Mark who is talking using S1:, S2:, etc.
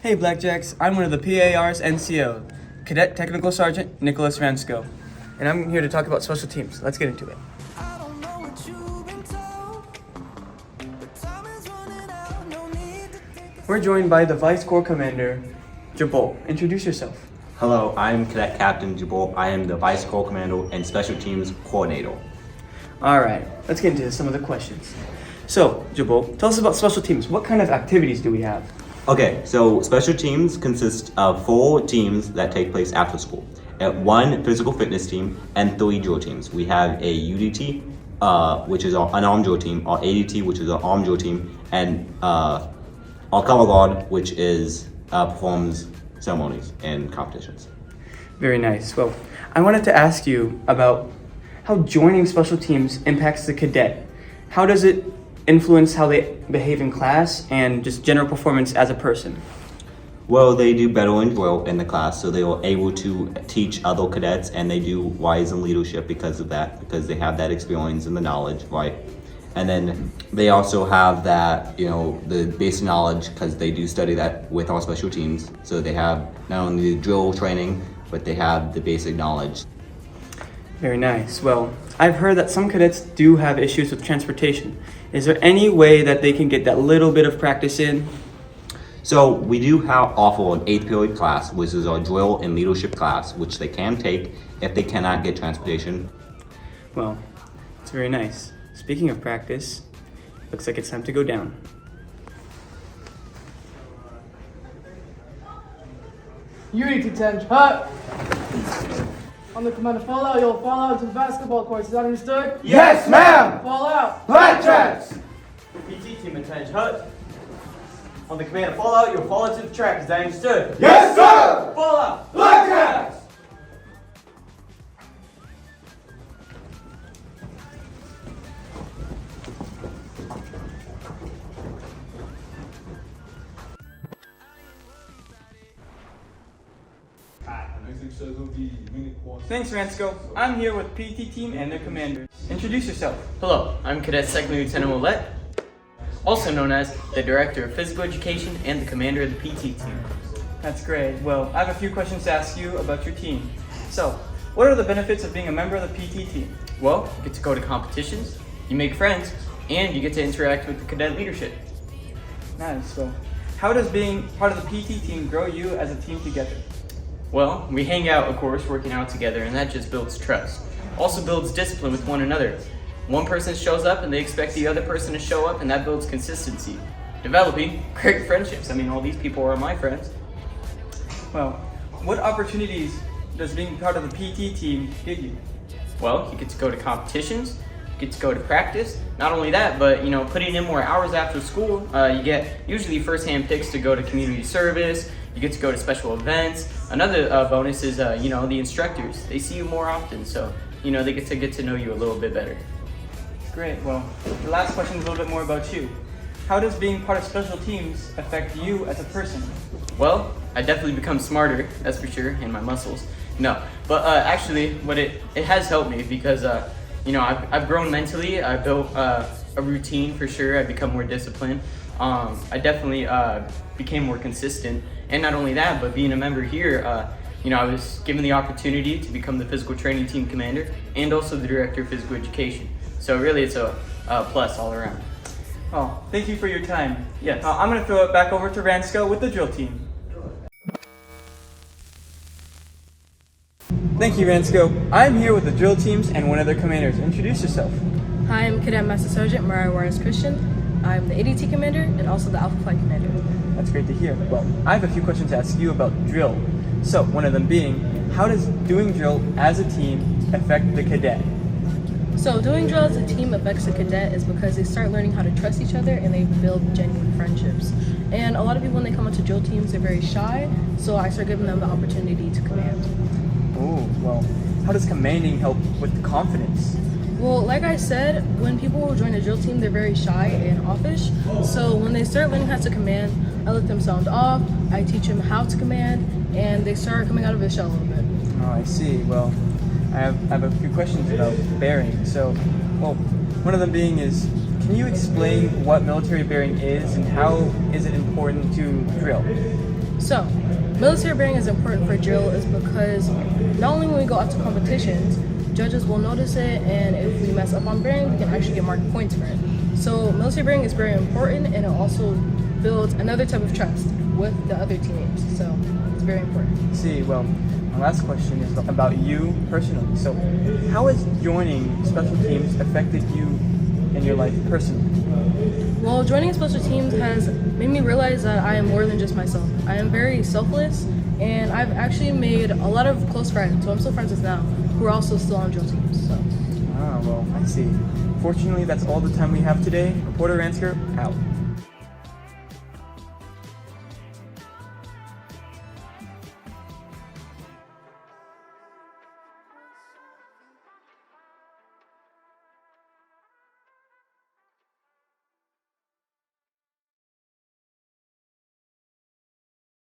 S1: Hey Blackjacks, I'm one of the PAR's NCO, Cadet Technical Sergeant Nicholas Ransko, and I'm here to talk about special teams. Let's get into it.
S2: I don't know what you've been told, but time is running out, no need to take a
S1: We're joined by the Vice Corps Commander, Jabol. Introduce yourself.
S3: Hello, I'm Cadet Captain Jabol. I am the Vice Corps Commander and Special Teams Coordinator.
S1: All right, let's get into some of the questions. So, Jabol, tell us about special teams. What kind of activities do we have?
S3: Okay, so special teams consist of 4 teams that take place after school. At 1 physical fitness team and 3 drill teams. We have a UDT, which is our unarmed drill team, our ADT, which is our armed drill team, and our color guard, which is performs ceremonies and competitions.
S1: Very nice. Well, I wanted to ask you about how joining special teams impacts the cadet. How does it influence how they behave in class and just general performance as a person?
S3: Well, they do better in drill in the class, so they are able to teach other cadets, and they do rise in leadership because of that, because they have that experience and the knowledge, right? And then they also have that, the basic knowledge, because they do study that with our special teams. So they have not only the drill training, but they have the basic knowledge.
S1: Very nice. Well, I've heard that some cadets do have issues with transportation. Is there any way that they can get that little bit of practice in?
S3: So we do offer an 8th period class, which is our drill and leadership class, which they can take if they cannot get transportation.
S1: Well, it's very nice. Speaking of practice, looks like it's time to go down.
S4: Unity 10, hut! On the command to fall out, you'll fall out to the basketball courts. Is that understood?
S5: Yes, ma'am!
S4: Fall out!
S5: Blackjacks!
S6: PT team attends hut. On the command to fall out, you'll fall into the track. Is that understood?
S5: Yes, sir!
S6: Fall out!
S5: Blackjacks!
S1: Thanks, Ransko. I'm here with PT team and their commander. Introduce yourself.
S7: Hello, I'm Cadet Second Lieutenant Willette, also known as the Director of Physical Education and the Commander of the PT team.
S1: That's great. Well, I have a few questions to ask you about your team. So, what are the benefits of being a member of the PT team?
S7: Well, you get to go to competitions, you make friends, and you get to interact with the cadet leadership.
S1: Nice. So, how does being part of the PT team grow you as a team together?
S7: Well, we hang out, of course, working out together, and that just builds trust. Also builds discipline with one another. One person shows up and they expect the other person to show up, and that builds consistency. Developing great friendships. I mean, all these people are my friends.
S1: Well, what opportunities does being part of the PT team give you?
S7: Well, you get to go to competitions, you get to go to practice. Not only that, but putting in more hours after school, you get usually first-hand picks to go to community service. You get to go to special events. Another bonus is, the instructors. They see you more often, so they get to know you a little bit better.
S1: Great. Well, the last question is a little bit more about you. How does being part of special teams affect you as a person?
S7: Well, I definitely become smarter, that's for sure, and my muscles. No, but actually, what it has helped me because I've grown mentally. I built a routine for sure. I become more disciplined. I definitely became more consistent, and not only that, but being a member here, I was given the opportunity to become the physical training team commander and also the director of physical education. So really, it's a plus all around.
S1: Oh, thank you for your time. Yes. I'm going to throw it back over to Ransko with the drill team. Thank you, Ransko. I'm here with the drill teams and one of their commanders. Introduce yourself.
S8: Hi, I'm Cadet Master Sergeant Mariah Warren Christian. I'm the ADT commander and also the Alpha Flight commander.
S1: That's great to hear. Well, I have a few questions to ask you about drill. So, one of them being, how does doing drill as a team affect the cadet?
S8: So doing drill as a team affects the cadet is because they start learning how to trust each other and they build genuine friendships. And a lot of people, when they come into drill teams, they're very shy, so I start giving them the opportunity to command.
S1: Oh, well, how does commanding help with confidence?
S8: Well, like I said, when people join a drill team, they're very shy and offish. So when they start learning how to command, I let them sound off, I teach them how to command, and they start coming out of their shell a little bit.
S1: Oh, I see. Well, I have a few questions about bearing. So, one of them being is, can you explain what military bearing is and how is it important to drill?
S8: So, military bearing is important for drill is because not only when we go out to competitions, judges will notice it, and if we mess up on bearing, we can actually get marked points for it. So military bearing is very important, and it also builds another type of trust with the other teammates. So it's very important.
S1: See, well, my last question is about you personally. So, how has joining special teams affected you in your life personally?
S8: Well, joining special teams has made me realize that I am more than just myself. I am very selfless, and I've actually made a lot of close friends, who I'm still friends with now, who are also still on drill teams. So.
S1: Ah, well, I see. Fortunately, that's all the time we have today. Reporter Ransker, out.